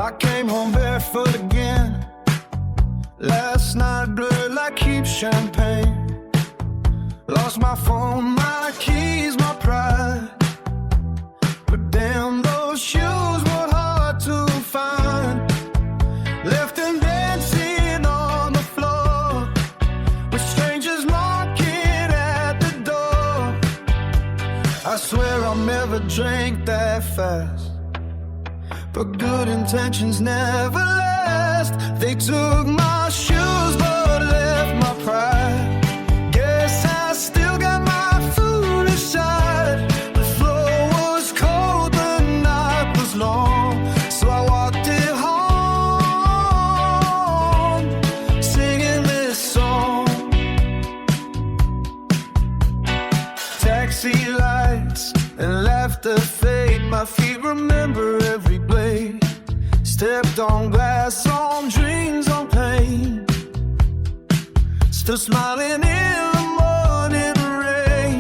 I came home barefoot again. Last night blurred like cheap champagne. Lost my phone, my keys, my pride. But damn, those shoes were hard to find. Left them dancing on the floor, with strangers knocking at the door. I swear I'll never drink that fast, but good intentions never last. They took my shoes but left my pride. Guess I still got my foolish side. The floor was cold, the night was long, so I walked it home, singing this song. Taxi lights and laughter fade. My feet remember every blade. Stepped on glass, on dreams, on pain. Still smiling in the morning rain.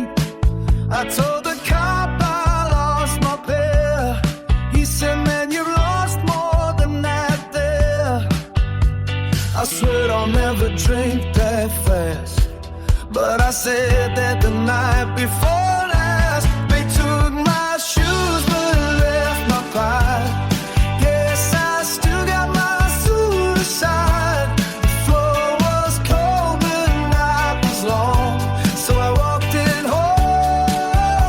I told the cop I lost my pair. He said, man, you've lost more than that there. I swear I'll never drink that fast, but I said that the night before last. They took my shoes but left my pride. Guess I still got my suicide. The floor was cold, the night was long, so I walked it home,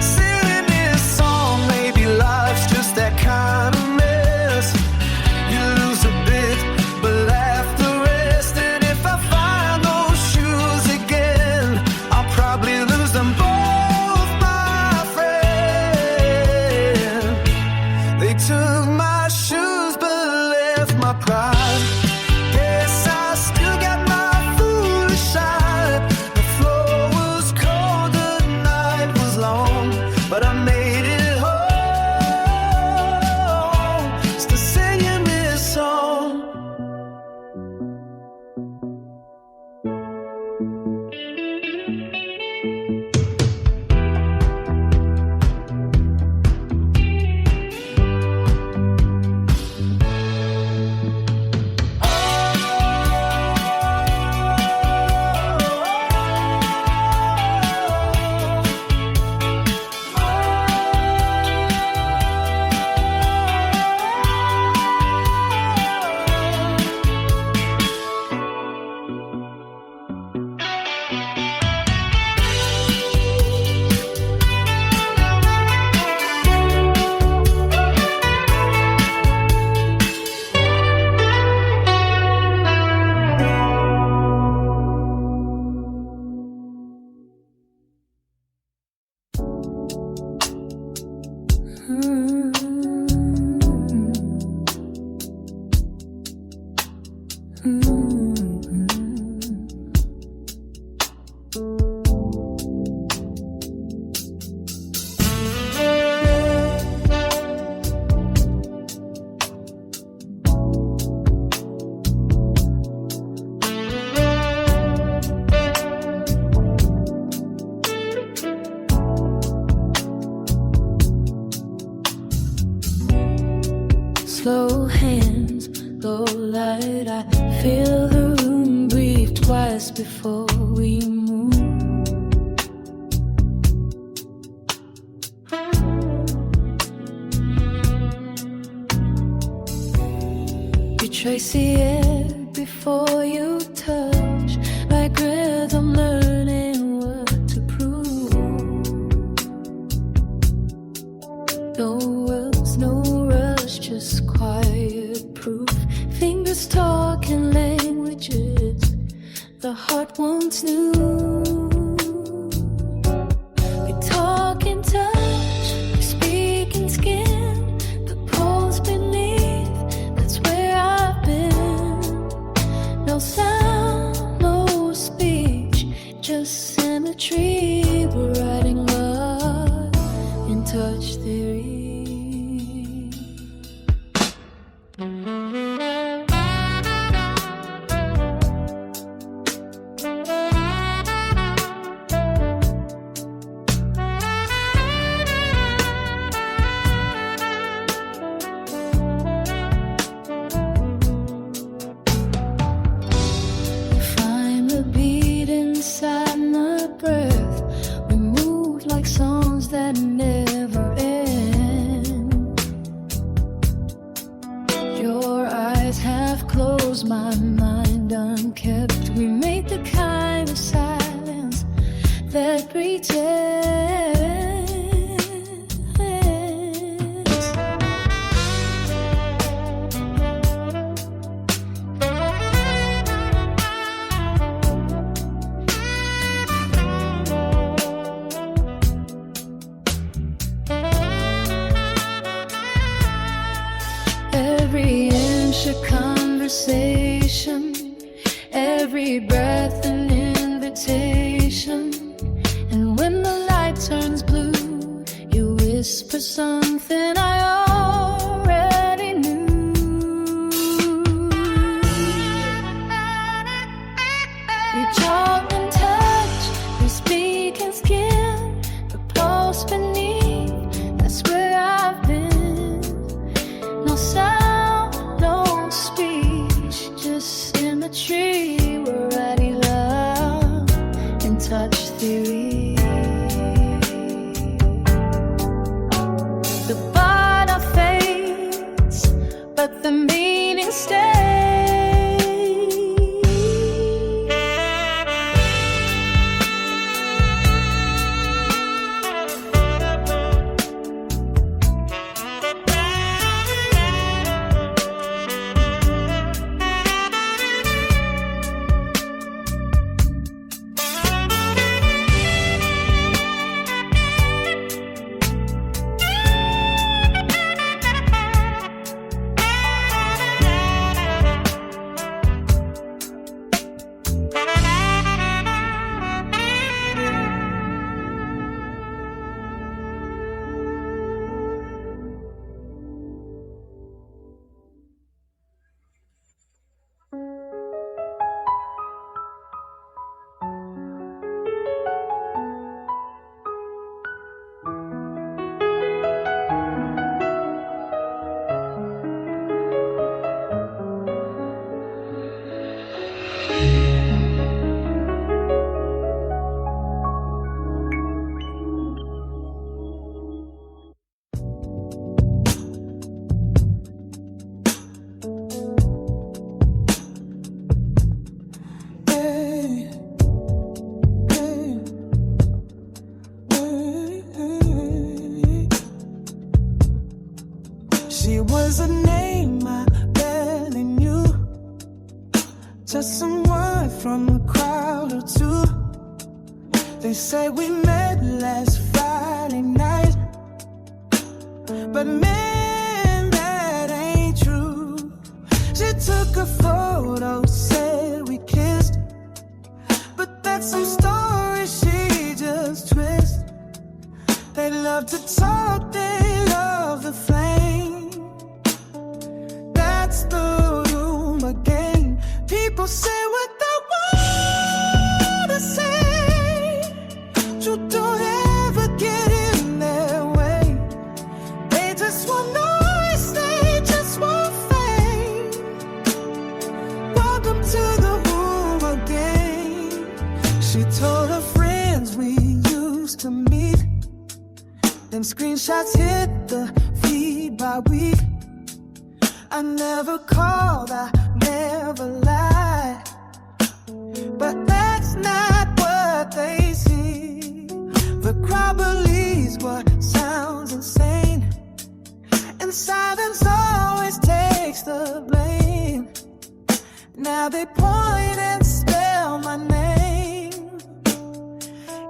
singing this song. Maybe life's just that kind of mess. You lose a bit, but laugh the rest. And if I find those shoes again, I'll probably lose them both, my friend. They took my shoes but left my pride. Guess I still got my foolish side. The floor was cold, the night was long, but I made it home, still singing this song. Slow hands, low light. I feel the room breathe twice before we move. You trace the air before you touch, like rhythm, learning what to prove. No words, no rush, just quiet proof. Fingers talking languages the heart once knew. We talk in touch, we speak in skin. The pulse beneath, that's where I've been. No sound, no speech, just symmetry. We're writing love in touch theory. knows my mind unkept. We make the kind of silence that pretends. Every inch a conversation, every breath an invitation. And when the light turns blue, you whisper something I already knew. Reach out and touch, we speak in skin, the pulse beneath, that's where I've been. No sound, no speech, just symmetry. We're ready, love, and touch theory. The bottle fades, but the meaning stays. She was a name I barely knew, just someone from a crowd or two. They say we met last Friday night, but man, that ain't true. She took a photo, said we kissed, but that's some story she just twists. They love to talk, they love the flame. That's the room again. People say what they wanna say. Truth don't ever get in their way. They just want noise, they just want fame. Welcome to the room again. She told her friends we used to meet. Them screenshots hit the feed by week. I never called, I never lied, but that's not what they see. The crowd believes what sounds insane, and silence always takes the blame. Now they point and spell my name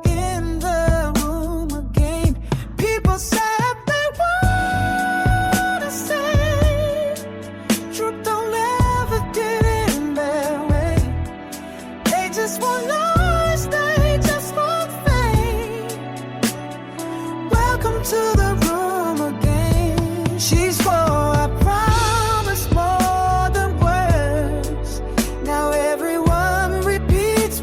in the room again. People say to the room again. She's for I promise more than words. Now everyone repeats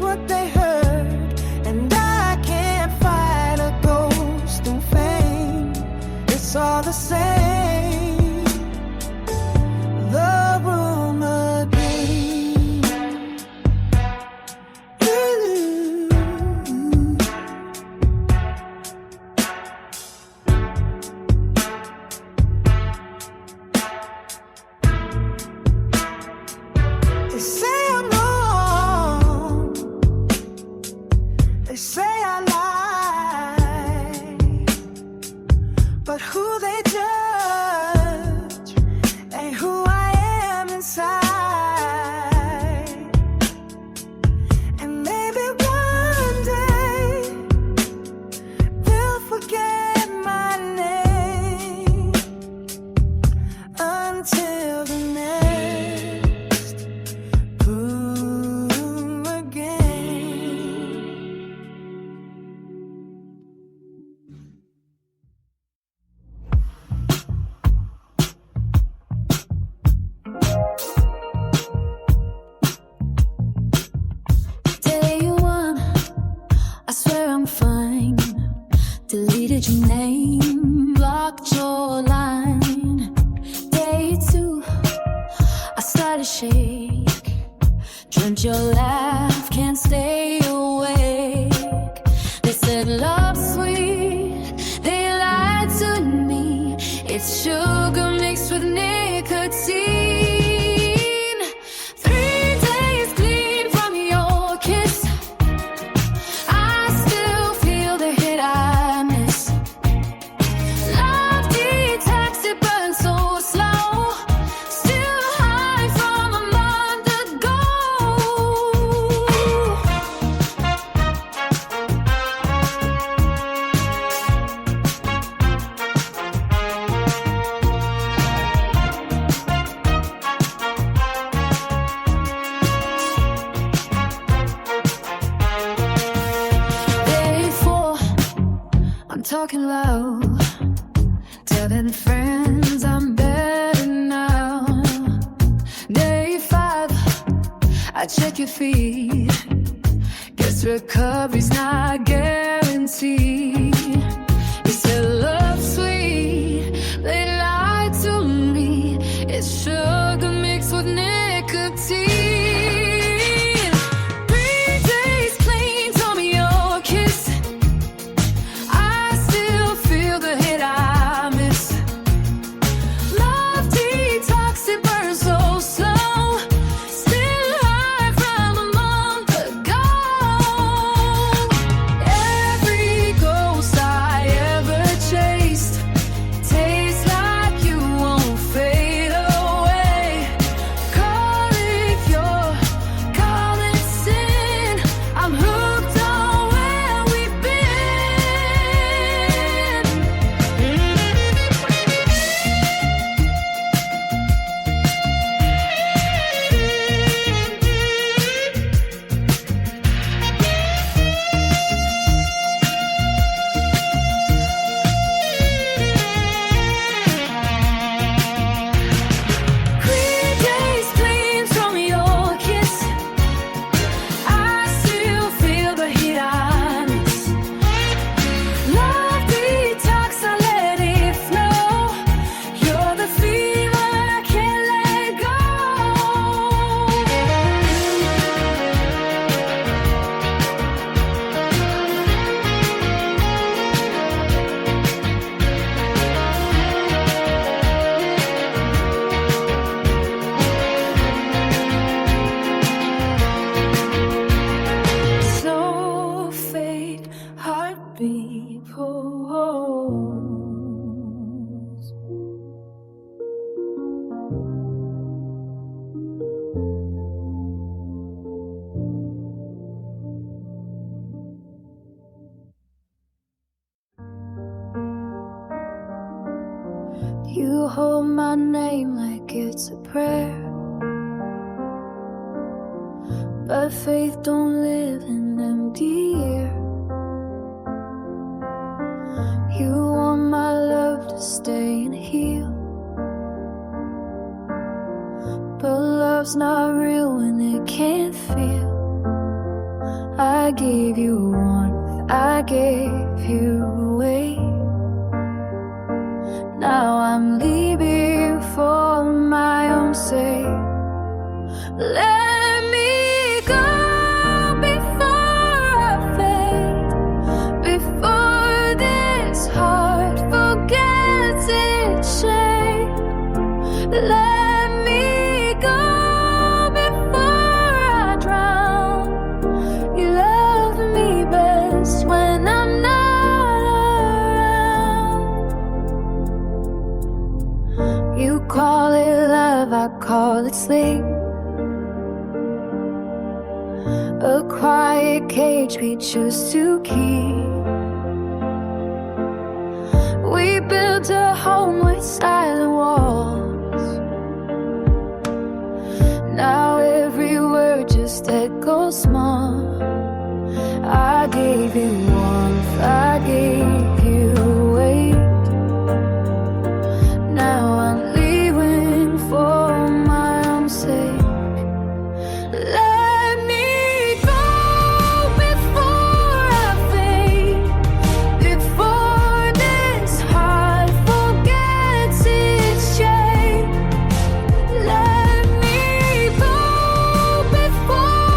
and your laugh can't stay awake. They said love's sweet, they lied to me. It's sugar mixed with nicotine. 3 days clean from your kiss, I still feel the hit I miss. Love detox, it burns so slow, still high from a month ago. Day 4, I'm talking loud, telling friends I'm better now. Day 5, I check your feed, guess recovery's not guaranteed. You said love's sweet, they lied to me. It's sugar mixed with nicotine. 3 days clean, told me your kiss, I still feel the hit I miss. Love detox, it burns so slow, still high from a month ago. Every ghost I ever chased tastes like you won't fade away. Call it pure, call it sin, I'm hooked on where we've been. Days clean from your kiss, I still feel the heat I miss. Love detox, I let it flow. You're the fever I can't let go. So fade, heartbeat pulse. You hold my name like it's a prayer, but faith don't live in empty air. You want my love to stay and heal, but love's not real when it can't feel. I gave you warmth, I gave you away. Now I'm leaving for my own sake. Let me go before I fade, before this heart forgets its shape. Let me go before I drown. You love me best when I'm not around. You call it love, I call it sleep. A quiet cage we choose to keep. We built a home with silent walls. Now every word just echoes small. I gave you warmth, I gave you weight. Now I'm leaving for my own sake. Let me go before I fade, before this heart forgets its shape. Let me go before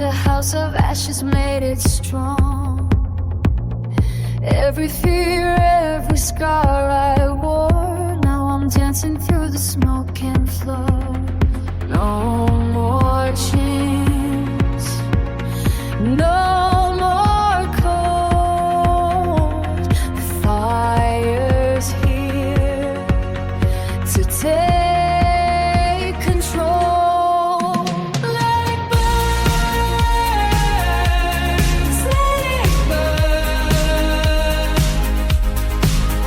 a house of ashes made it strong. Every fear, every scar I wore, now I'm dancing through the smoking floor. No more chains, no more cold. The fire's here to take control. Let it burn, let it burn.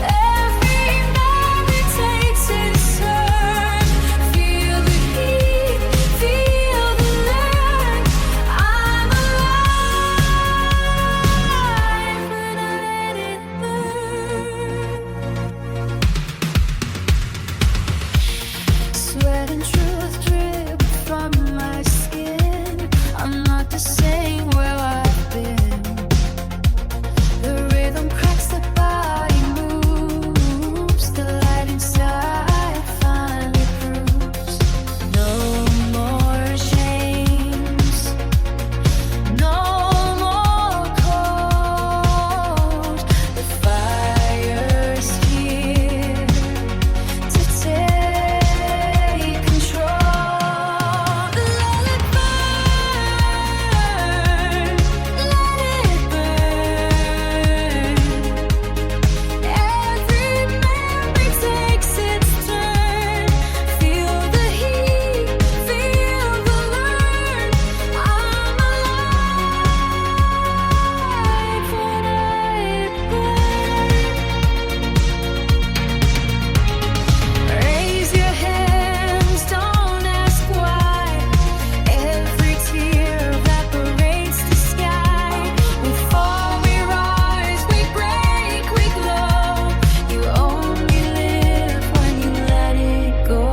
Every memory takes its turn. Feel the heat, feel the learn. I'm alive when I let it burn. Sweat and truth drip from my skin. I'm not the same where I've been. The rhythm cracks, the body moves. The light inside finally proves. No more chains, no more cold. The fire's here to take control. Let it burn, let it burn. Every memory takes its turn. Feel the heat, feel the learn. I'm alive when I burn. Raise your hands, don't ask why. Every tear evaporates the sky. We fall, we rise, we break, we glow. You only live when you let it go.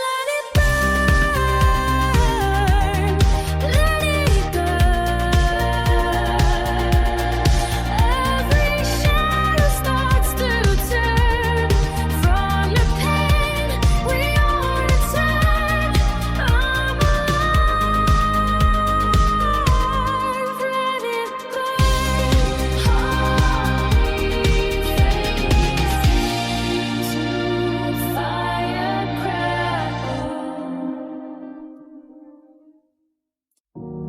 Let it burn, let it burn. Every shadow starts to turn. From the pain, we all return. I'm alive, let it burn. Into fire crackle.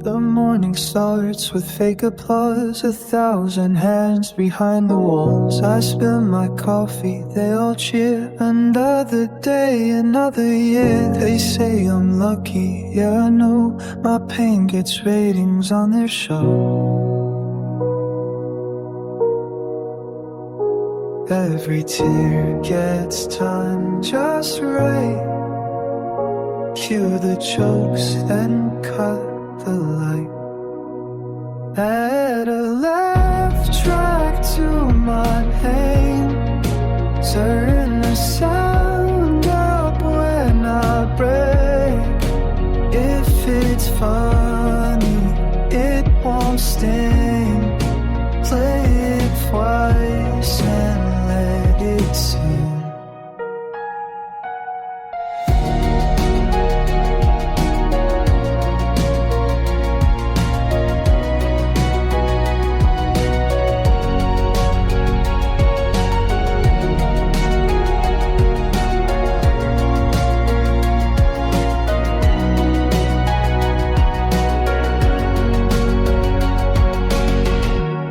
The morning starts with fake applause, 1,000 hands behind the walls. I spill my coffee, they all cheer. Another day, another year. They say I'm lucky, yeah I know. My pain gets ratings on their show. Every tear gets timed just right. Cue the jokes, then cut the light. Add a laugh track to my pain. Turn the sound up when I break. If it's funny, it won't sting. Play it twice and let it sing.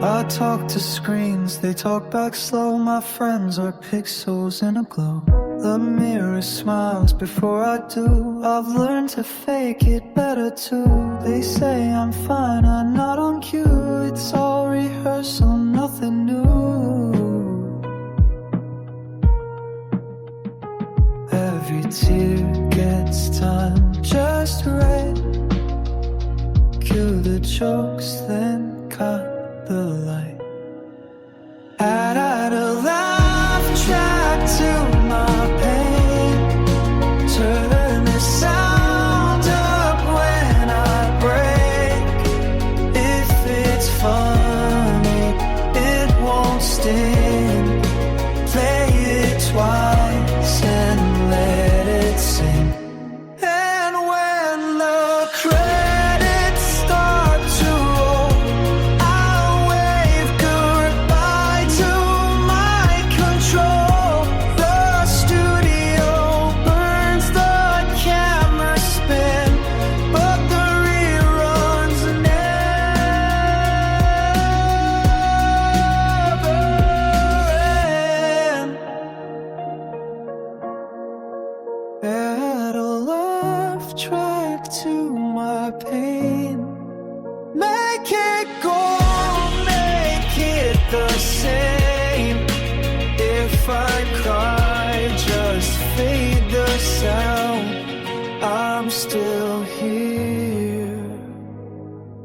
I talk to screens, they talk back slow. My friends are pixels in a glow. The mirror smiles before I do. I've learned to fake it better too. They say I'm fine, I'm not on cue. It's all rehearsal, nothing new. Every tear gets timed just right. Cue the jokes, then cut the light. Add a laugh track to my pain. Turn the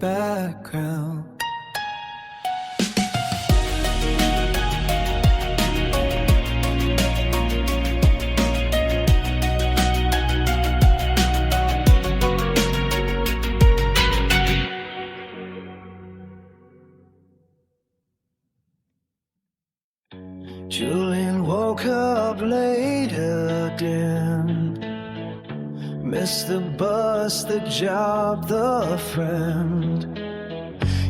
background. Julian woke up late again. Missed the bus, the job, the friend.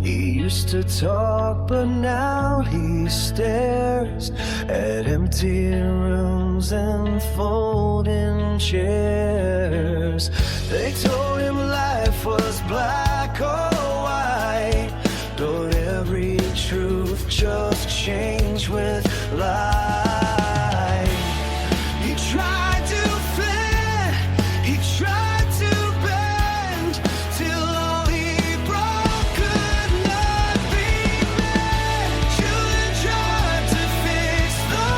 He used to talk, but now he stares at empty rooms and folding chairs. They told him life was black or white, but every truth just changed with light. He tried to fit, he tried to bend, till all he broke could not be mended. Julian tried to fix the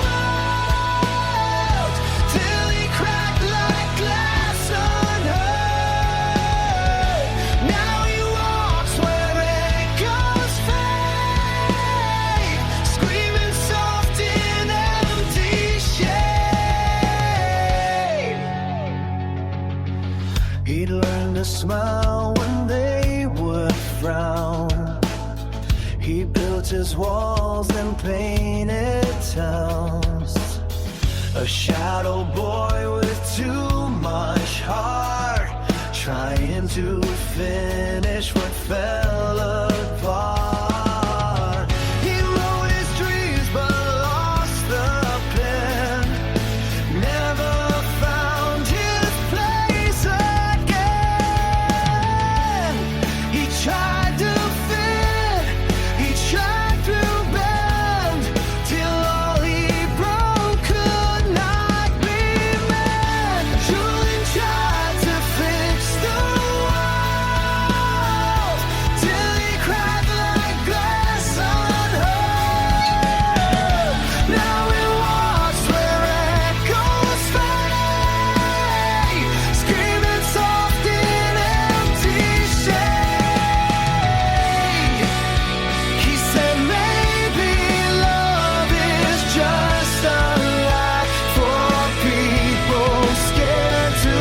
world, till he cracked like glass unheard. Now he walks where echoes fade, screaming soft in empty shade. He'd learn to smile when they would frown. He built his walls and painted towns. A shadow boy with too much heart, trying to finish what fell apart. He wrote his dreams but lost the pen, never found his place again. He tried to fit, he tried to bend, till all he broke could not be mended. Julian tried to fix the world, till he cracked like glass unheard. Now he walks where echoes fade, screaming soft in empty shade. He said maybe love is just a lie for people scared to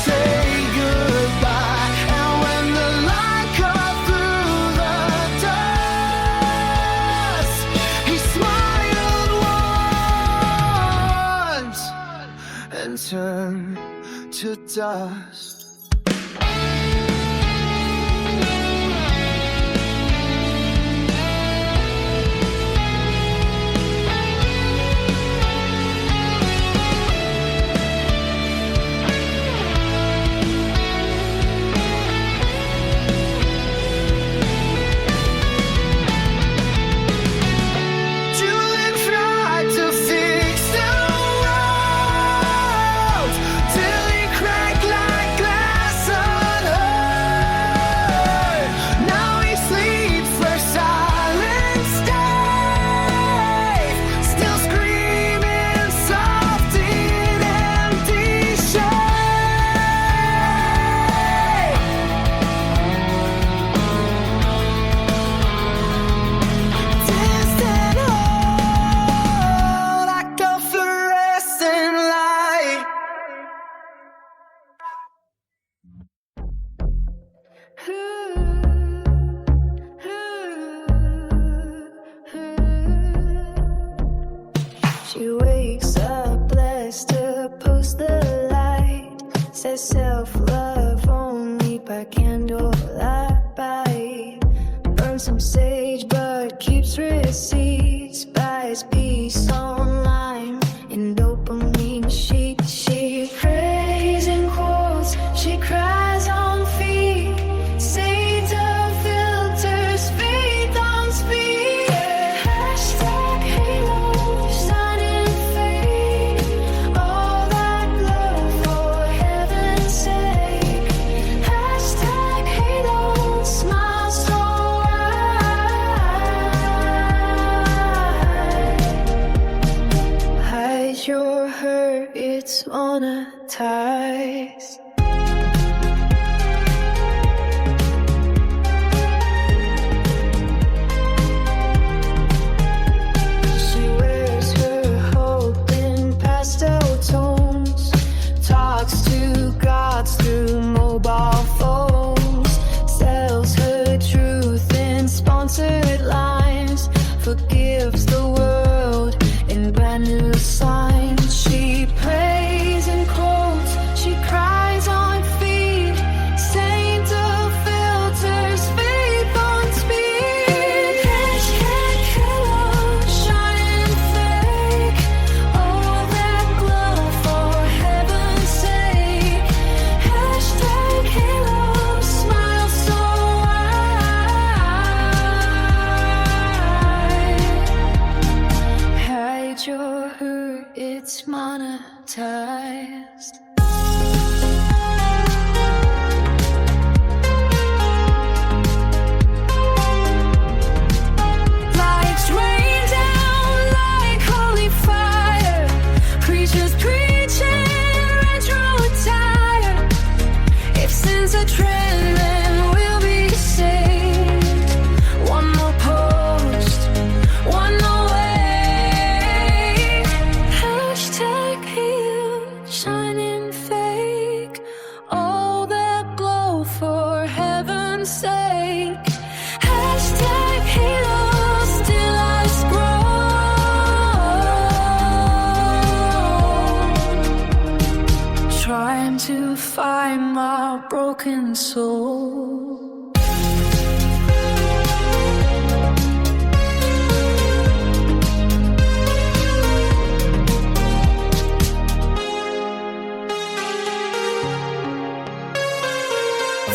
say goodbye. And when the light cut through the dust, he smiled once and turned to dust. Julian tried to fix the world, till he cracked like glass unheard. Now he sleeps where silence stays, still screaming soft in empty shade. Distant hole like a fluorescent light. She wakes up blessed to post the light, says self-love only by candlelight. Burns some sage but keeps receipts, buys peace online in dopamine sheets. She prays in quotes, she cries on feet, saints of filters, faith on speed. Hashtag halo, sun and fade, all that glow for heaven's sake. Hashtag halo, smile so wide. hypnotized. Lights rain down like holy fire. Preachers preaching retro attire. If sin's a trend, then we'll be saved. One more post, one more wave. Hashtag heal, shining fake. All that glow for heaven's sake. Hashtag heal, still I scroll. Trying to find my broken soul.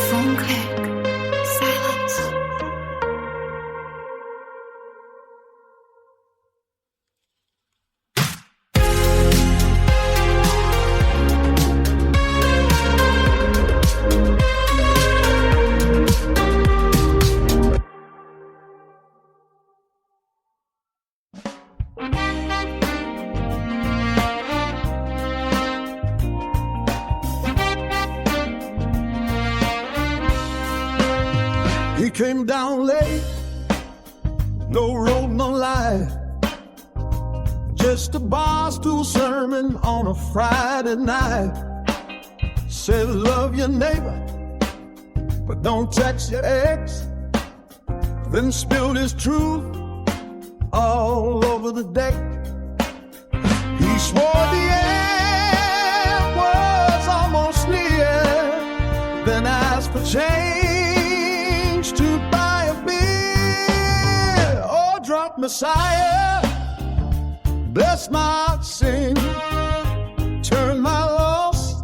Phone click, silence. He came down late, no road, no light, just a bar stool sermon on a Friday night. Said love your neighbor, but don't text your ex. Then spilled his truth all over the deck. He swore the end was almost near, then asked for change to buy a beer. Oh, drunk Messiah, bless my sin, turn my loss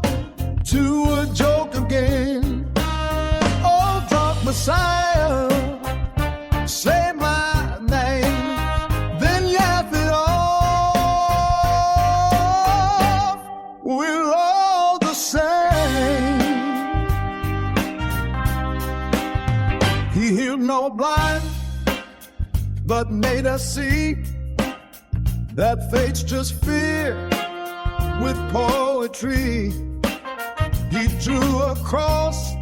to a joke again. Oh, drunk Messiah, say my name, then laugh it off. We're all the same. He healed no blind, but made us see that fate's just fear with poetry. He drew a cross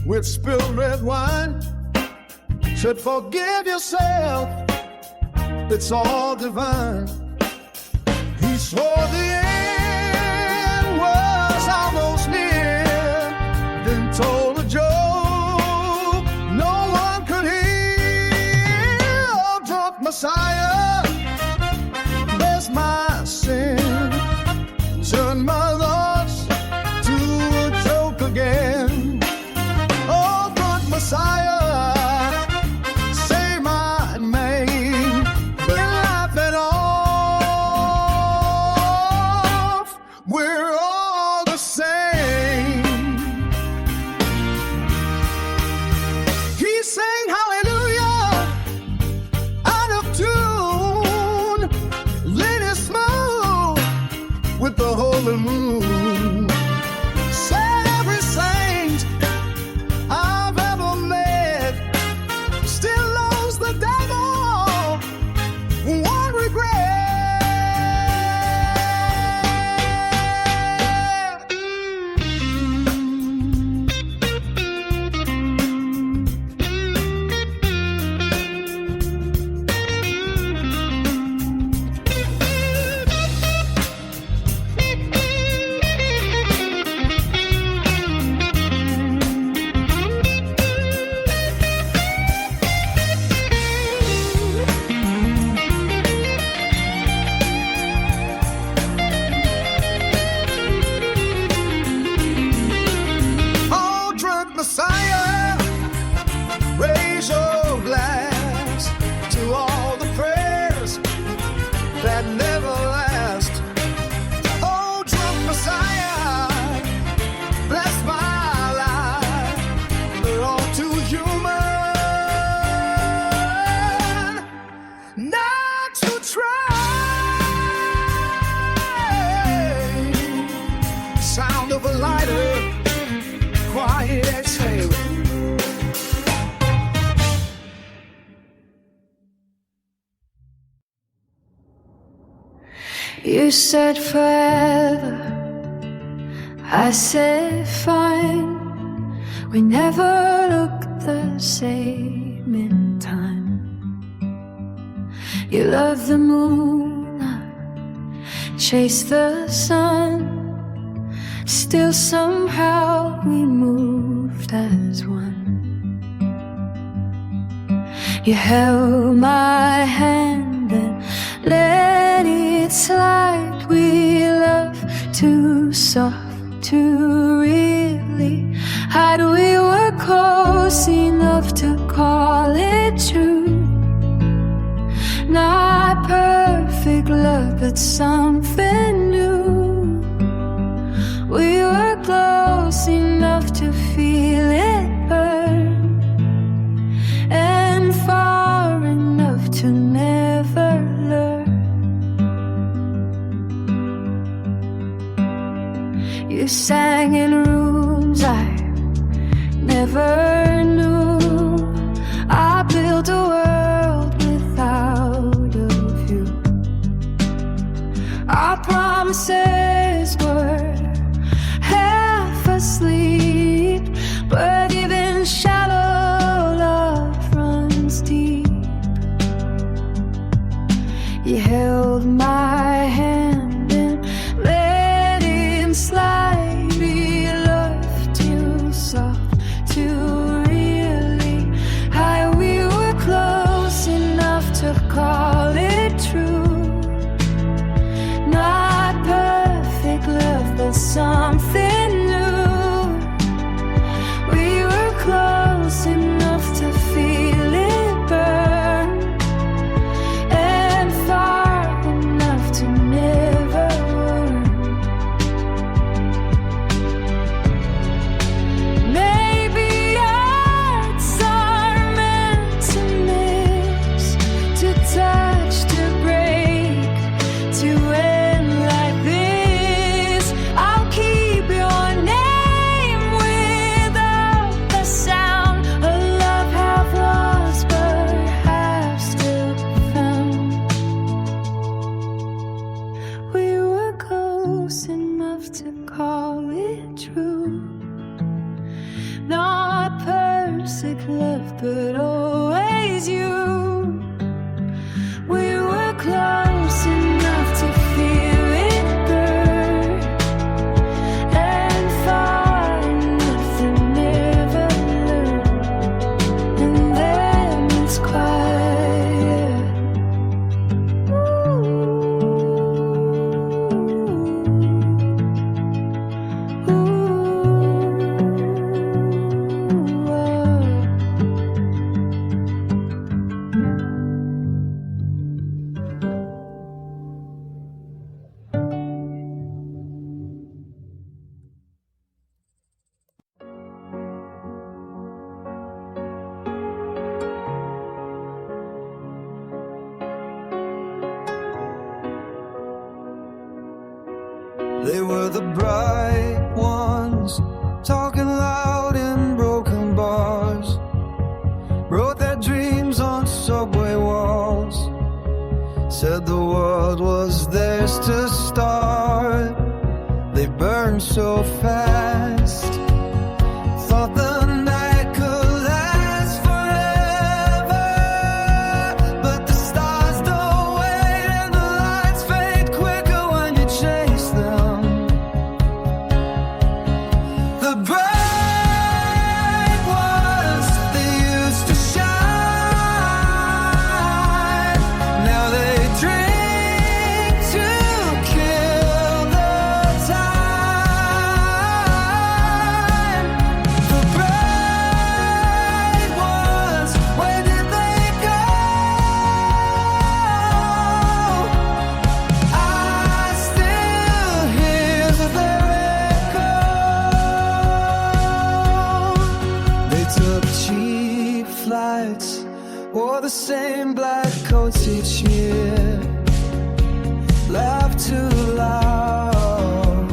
with spilled red wine, said forgive yourself, it's all divine. He swore the end was almost near, then told a joke no one could hear. Oh, drunk Messiah, bless my sin, turn my loss to a joke again. Oh, drunk Messiah, say my name, then laugh it off. We're all the same. He sang hallelujah out of tune, lit it smooth with the holy moon. Said every saint I've ever met still loves the devil, one regret. Oh, drunk Messiah, raise your glass to all the prayers that never last. Oh, drunk Messiah, bless my life. They're all too human not to try. You said forever, I said fine. We never looked the same in time. You loved the moon, I chased the sun. Still somehow we moved as one. You held my hand and let it slide. We love too soft to really hide. We were close enough to call it true. Not perfect love, but something new. We were close enough to feel it burn, and far enough to never learn. You sang in rooms I never knew. I built a world without a view. Our promises were half asleep, but even shallow love runs deep. You held my hand and let it slide. We loved too soft to really high. We were close enough to call it true. Not perfect love, but something new. We were close enough to feel it burn, and far enough to never learn. Maybe hearts are meant to miss, to touch, to break, to end like this. I'll keep your name without the sound. A love half lost but half still found. We were close enough to call it true. Not perfect love, but always you. We were close enough to feel it burn, and far enough to never learn. And then it's quiet. Ooh. They were the bright ones, talking loud in broken bars. Wrote their dreams on subway walls. Said the world was theirs to start. They burned so fast. Thought the night could last forever, but the stars don't wait and the lights fade quicker when you chase them. The bright ones, they used to shine. Now they drink to kill the time. The bright ones, where did they go? I still hear their echo. They took cheap flights, wore the same black coats each year, laughed too loud,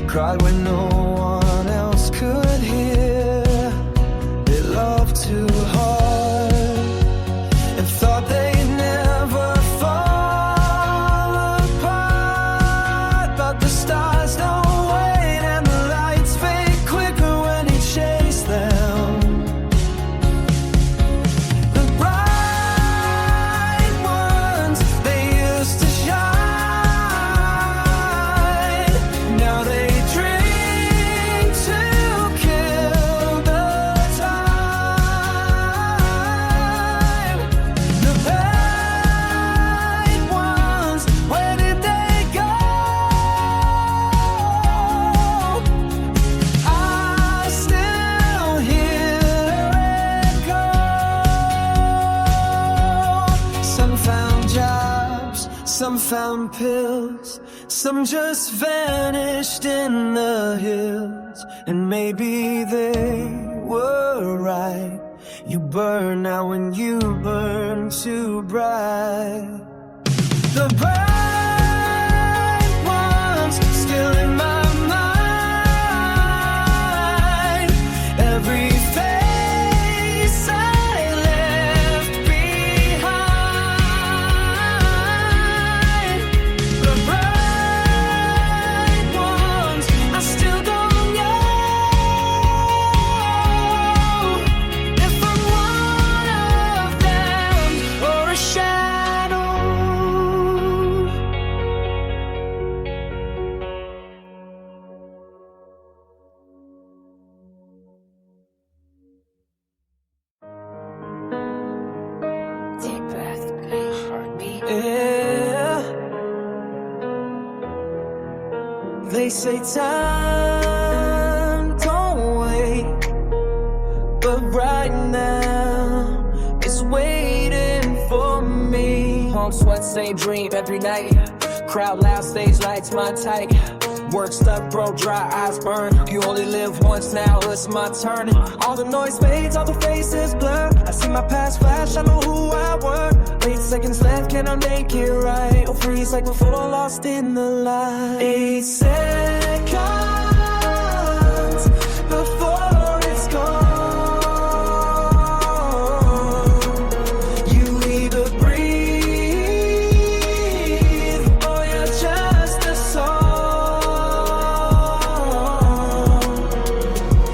cried when no one else could hear. They loved too hard and thought they'd never fall apart. found pills, some just vanished in the hills. And maybe they were right. You burn out when you burn too bright. The bright ones still in my mind. Every face I left behind. The bright ones I still don't know if I'm one of them or a shadow. Deep breath, heartbeat. Yeah. They say time don't wait, but right now it's waiting for me. Palm sweat, same dream every night. Crowd loud, stage lights, my type. Work stuck, bro, dry eyes burn. You only live once, now it's my turn. All the noise fades, all the faces blur. I see my past flash, I know who I were. 8 seconds left, can I make it right? Oh, freeze like before, lost in the light. 8 seconds before it's gone. You either breathe or you're just a song.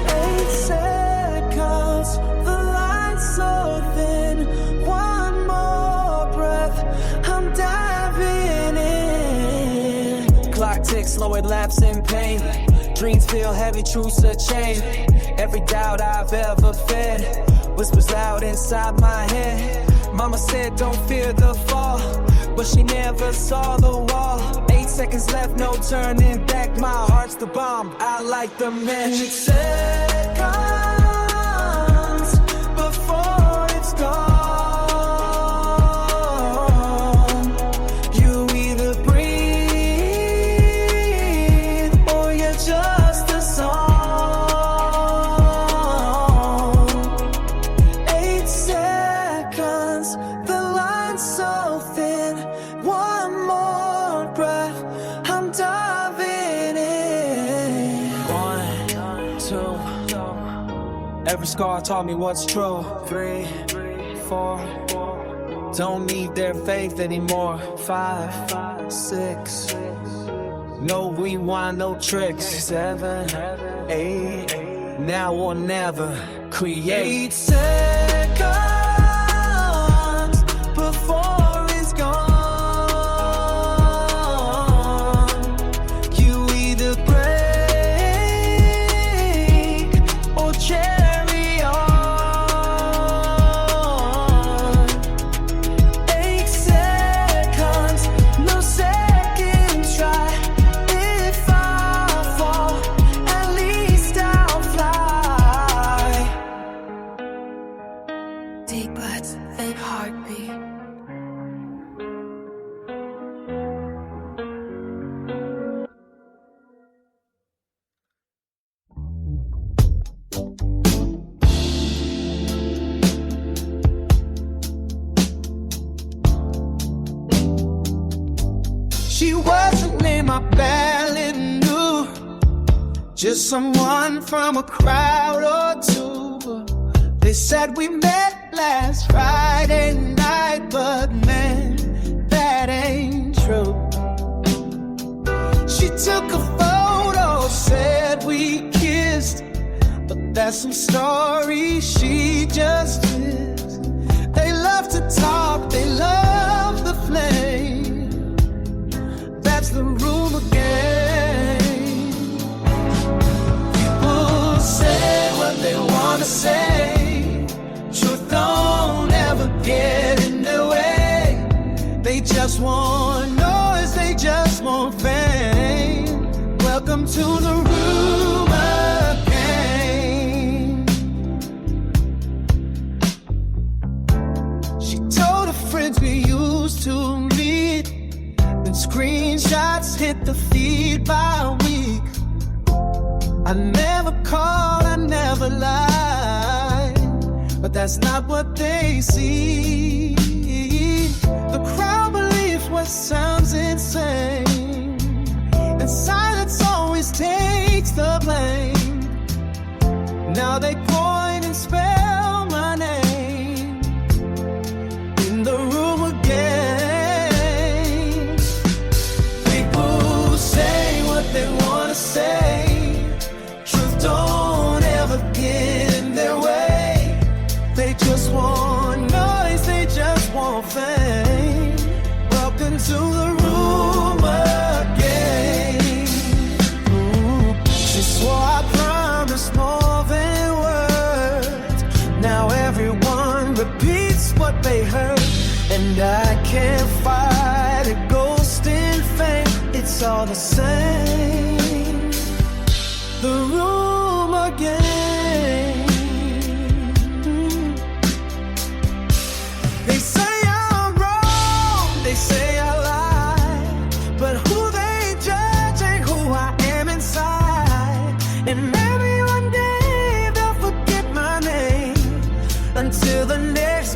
8 seconds, the line's so thin. One more breath, I'm diving in. Clock ticks, slow it lapse in pain. Dreams feel heavy, truths a chain. Every doubt I've ever fed whispers loud inside my head. Mama said don't fear the fall, but she never saw the wall. 8 seconds left, no turning back. My heart's the bomb, I like the match. 8 seconds before it's gone. You either breathe or you're just a song. 8 seconds, the line's so thin. One more breath, I'm diving in. 1, 2. Every scar taught me what's true. 3, 4. Don't need their faith anymore. 5, 6. No rewind, no tricks. 7, 8. Now or never. Create. 8 seconds before it's gone. You either break or carry on. 8 seconds, no second try. If I fall, at least I'll fly. Deep breaths and heartbeat. She wasn't in my barely knew, just someone from a crowd or two. They said we met last Friday night, but man, that ain't true. She took a photo, said we kissed, but that's some story she just twist. They love to talk, they love the flame. That's the rumor game. People say what they wanna say. Truth don't ever get in their way. They just want noise, they just want fame. Welcome to the rumor game. She told her friends we used to meet, screenshots hit the feed by week. I never called, I never lied, but that's not what they see. The crowd believes what sounds insane, and silence always takes the blame. Now they point and spell my name in the room again. People say what they wanna say. Truth don't ever get in their way. They just want noise, they just want fame. Welcome to the room again. Ooh. She swore I promised more than words. Now everyone repeats what they heard, and I can't fight a ghost in fame. It's all the same. The room again. They say I'm wrong, they say I lie, but who they judge ain't who I am inside. And maybe one day they'll forget my name until the next